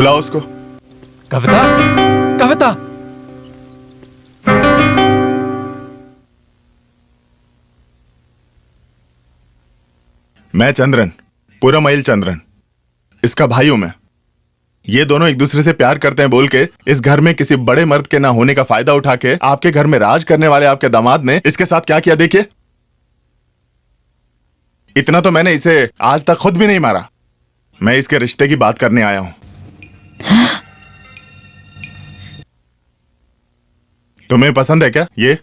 बुलाओ उसको। कविता, कविता। मैं चंद्रन, पूरमईल चंद्रन, इसका भाई हूं मैं। ये दोनों एक दूसरे से प्यार करते हैं बोल के इस घर में किसी बड़े मर्द के ना होने का फायदा उठा के आपके घर में राज करने वाले आपके दामाद ने इसके साथ क्या किया देखिए। इतना तो मैंने इसे आज तक खुद भी नहीं मारा। मैं इसके रिश्ते की बात करने आया हूं। तुम्हें पसंद है क्या ये?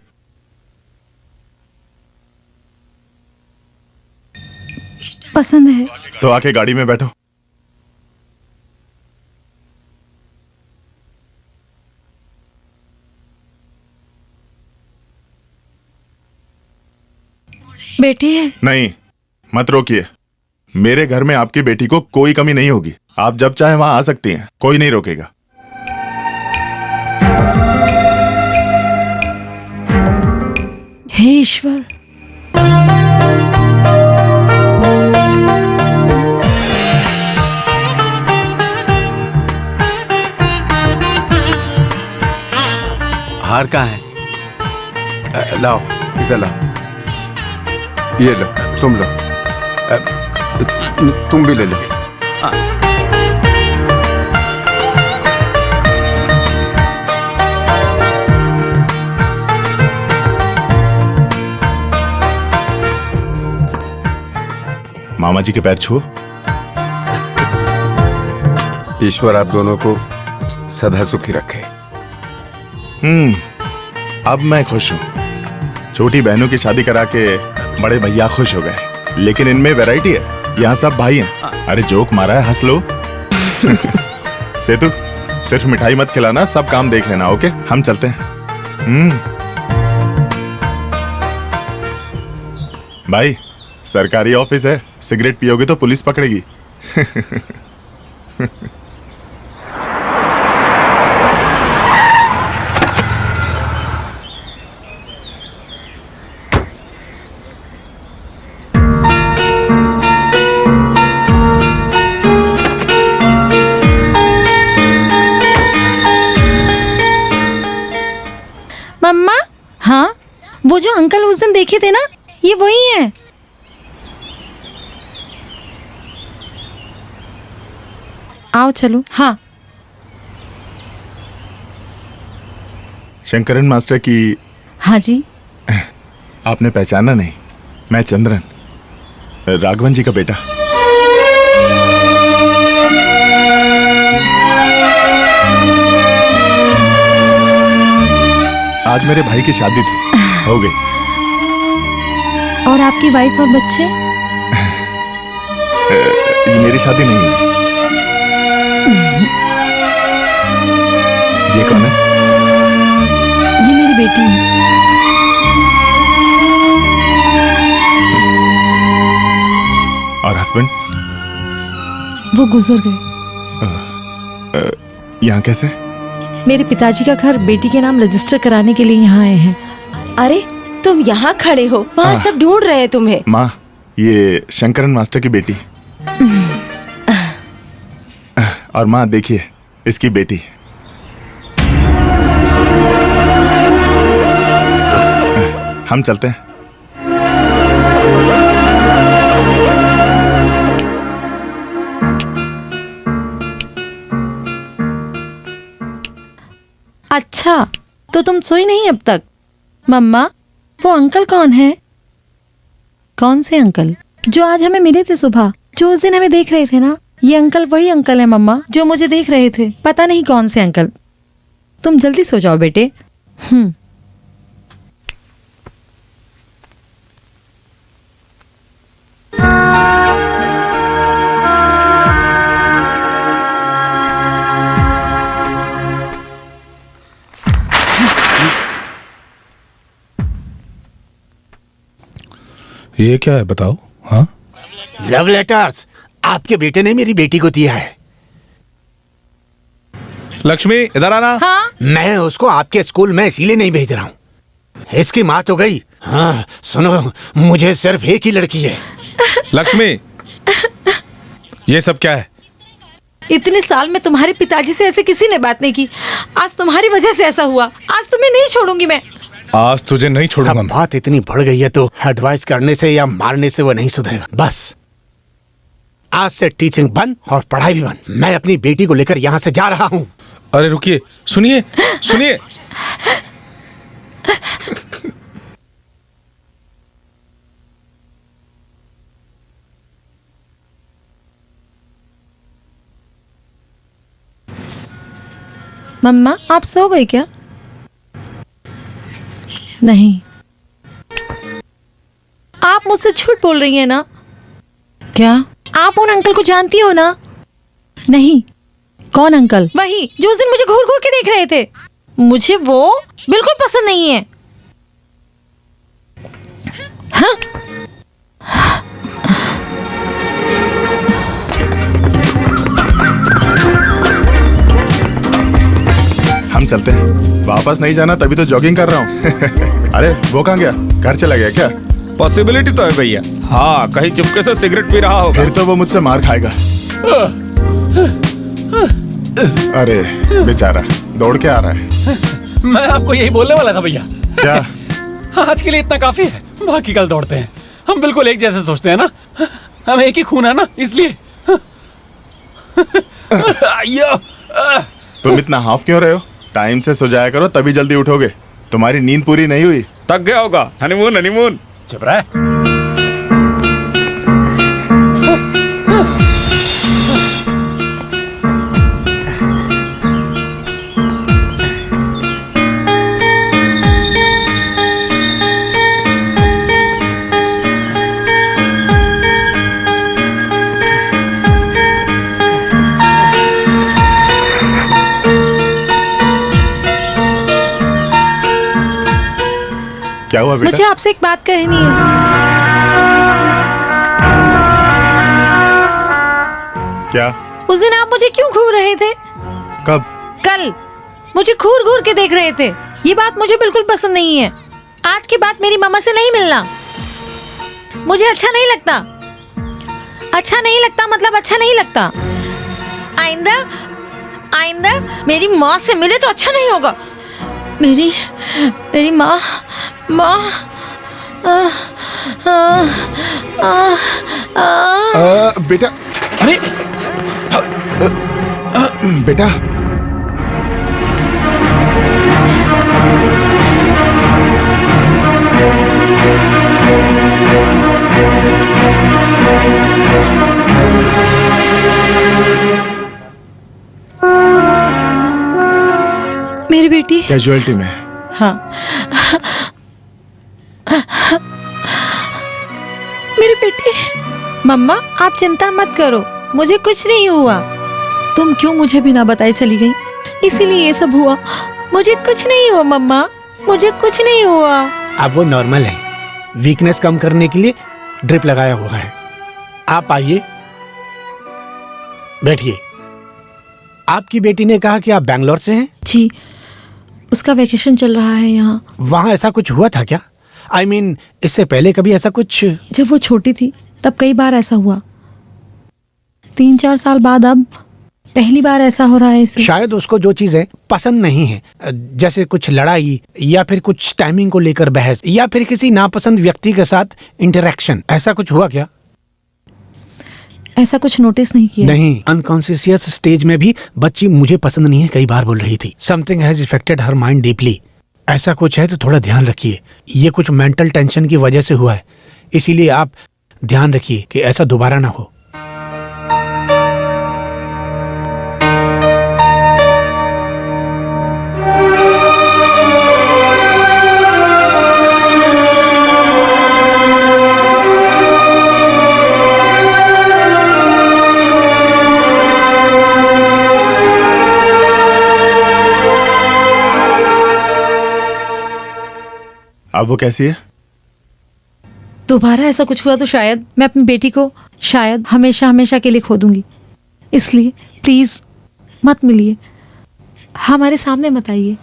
पसंद है। तो आके गाड़ी में बैठो। बेटी है? नहीं, मत रोकिए। मेरे घर में आपकी बेटी को कोई कमी नहीं होगी। आप जब चाहे वहां आ सकती हैं, कोई नहीं रोकेगा। हे ईश्वर, हार कहाँ है? लाओ, इधर लाओ। ये लो, तुम लो। तुम भी ले लो। मामा जी के पैर छुओ। ईश्वर आप दोनों को सदा सुखी रखे। अब मैं खुश हूं। छोटी बहनों की शादी करा के बड़े भैया खुश हो गए, लेकिन इनमें वैरायटी है। यहाँ सब भाई हैं। अरे जोक मारा है, हंस लो। सेतु, सिर्फ मिठाई मत खिलाना, सब काम देख लेना। ओके, हम चलते हैं। भाई, सरकारी ऑफिस है, सिगरेट पियोगे तो पुलिस पकड़ेगी। मम्मा। हाँ, वो जो अंकल उस दिन देखे थे ना, ये वही है। आओ चलो। हाँ। शंकरन मास्टर की। हाँ जी। आपने पहचाना नहीं? मैं चंद्रन, राघवन जी का बेटा। आज मेरे भाई की शादी थी, हो गई। और आपकी वाइफ और बच्चे? ये मेरी शादी नहीं है। ये कौन है? ये मेरी बेटी है। और हस्बैंड? वो गुजर गए। यहाँ कैसे? मेरे पिताजी का घर बेटी के नाम रजिस्टर कराने के लिए यहाँ आए हैं। अरे तुम यहाँ खड़े हो, वहाँ सब ढूंढ रहे हैं तुम्हें। माँ, ये शंकरन मास्टर की बेटी। और माँ देखिए, इसकी बेटी। हम चलते हैं। अच्छा, तो तुम सोई नहीं अब तक? मम्मा, वो अंकल कौन है? कौन से अंकल? जो आज हमें मिले थे सुबह, जो उस दिन हमें देख रहे थे ना। ये अंकल वही अंकल है मम्मा, जो मुझे देख रहे थे। पता नहीं कौन से अंकल। तुम जल्दी सो जाओ बेटे। ये क्या है बताओ? हाँ, लव लेटर्स आपके बेटे ने मेरी बेटी को दिया है। लक्ष्मी इधर आना। हाँ? मैं उसको आपके स्कूल में इसीलिए नहीं भेज रहा हूँ। इसकी माँ तो गई। हाँ सुनो, मुझे सिर्फ एक ही लड़की है। लक्ष्मी, ये सब क्या है? इतने साल में तुम्हारे पिताजी से ऐसे किसी ने बात नहीं की। आज तुम्हारी वजह से ऐसा हुआ। आज तुम्हें नहीं छोड़ूंगी मैं। आज तुझे नहीं छोड़ूंगा अब मैं। बात इतनी बढ़ गई है तो एडवाइस करने से या मारने से वो नहीं सुधरेगा। बस आज से टीचिंग बंद और पढ़ाई भी बंद। मैं अपनी बेटी को लेकर यहाँ से जा रहा हूँ। अरे रुकिए, सुनिए सुनिए। मम्मा आप सो गई क्या? नहीं, आप मुझसे झूठ बोल रही हैं ना? क्या आप उन अंकल को जानती हो ना? नहीं। कौन अंकल? वही जो उस दिन मुझे घूर घूर के देख रहे थे। मुझे वो बिल्कुल पसंद नहीं है। हाँ? हम चलते हैं। वापस नहीं जाना तभी तो जॉगिंग कर रहा हूँ। अरे वो कहाँ गया? घर चला गया क्या? पॉसिबिलिटी तो है भैया। हाँ, कहीं चुपके से सिगरेट पी रहा होगा। फिर तो वो मुझसे मार खाएगा। अरे बेचारा दौड़ के आ रहा है। मैं आपको यही बोलने वाला था भैया। क्या? आज के लिए इतना काफी है, बाकी कल दौड़ते हैं। हम बिल्कुल एक जैसे सोचते हैं ना, हम एक ही खून है ना, इसलिए। तुम इतना हाफ क्यों रहे हो? टाइम से सो जाया करो तभी जल्दी उठोगे। तुम्हारी नींद पूरी नहीं हुई। थक गया होगा। Honeymoon honeymoon. चुप रहा। क्या हुआ बेटा? मुझे आपसे एक बात कहनी है। क्या? उस दिन आप मुझे क्यों घूर रहे थे? कब? कल मुझे घूर घूर के देख रहे थे। ये बात मुझे बिल्कुल पसंद नहीं है। आज के बाद मेरी मम्मा से नहीं मिलना। मुझे अच्छा नहीं लगता। अच्छा नहीं लगता मतलब अच्छा नहीं लगता। आइंदा आइंदा मेरी माँ से मिले तो अच्छा नहीं होगा। मेरी माँ बेटा। अरे बेटा मेरी बेटी। कैजुअलिटी में। हाँ, मेरी बेटी। मम्मा आप चिंता मत करो, मुझे कुछ नहीं हुआ। तुम क्यों मुझे बिना बताए चली गई? इसीलिए ये सब हुआ। मुझे कुछ नहीं हुआ मम्मा, मुझे कुछ नहीं हुआ। अब वो नॉर्मल है। वीकनेस कम करने के लिए ड्रिप लगाया हुआ है। आप आइए, बैठिए। आपकी बेटी ने कहा कि आप बैंगलोर से हैं? जी, उसका वेकेशन चल रहा है यहाँ। वहाँ ऐसा कुछ हुआ था क्या? I mean, इससे पहले कभी ऐसा कुछ? जब वो छोटी थी तब कई बार ऐसा हुआ। 3-4 साल बाद अब पहली बार ऐसा हो रहा है इसे। शायद उसको जो चीजें पसंद नहीं है, जैसे कुछ लड़ाई या फिर कुछ टाइमिंग को लेकर बहस या फिर किसी नापसंद व्यक्ति के साथ इंटरेक्शन, ऐसा कुछ हुआ क्या? ऐसा कुछ नोटिस नहीं किया। नहीं, अनकॉन्शियस स्टेज में भी बच्ची मुझे पसंद नहीं है कई बार बोल रही थी। Something has affected her mind deeply. ऐसा कुछ है तो थोड़ा ध्यान रखिए। ये कुछ मेंटल टेंशन की वजह से हुआ है, इसीलिए आप ध्यान रखिए कि ऐसा दोबारा ना हो। अब वो कैसी है? दोबारा ऐसा कुछ हुआ तो शायद मैं अपनी बेटी को शायद हमेशा हमेशा के लिए खो दूंगी। इसलिए प्लीज मत मिलिए, हमारे सामने मत आइए।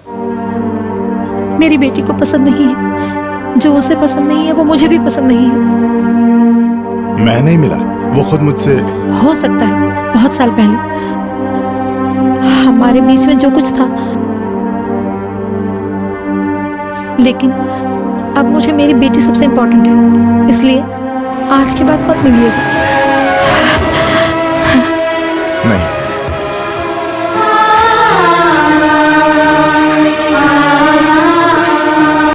मेरी बेटी को पसंद नहीं है, जो उसे पसंद नहीं है वो मुझे भी पसंद नहीं है। मैं नहीं मिला, वो खुद मुझसे। हो सकता है बहुत साल पहले हमारे बीच में जो कुछ था, लेकिन अब मुझे मेरी बेटी सबसे इम्पोर्टेंट है, इसलिए आज के बाद मत मिलिएगा।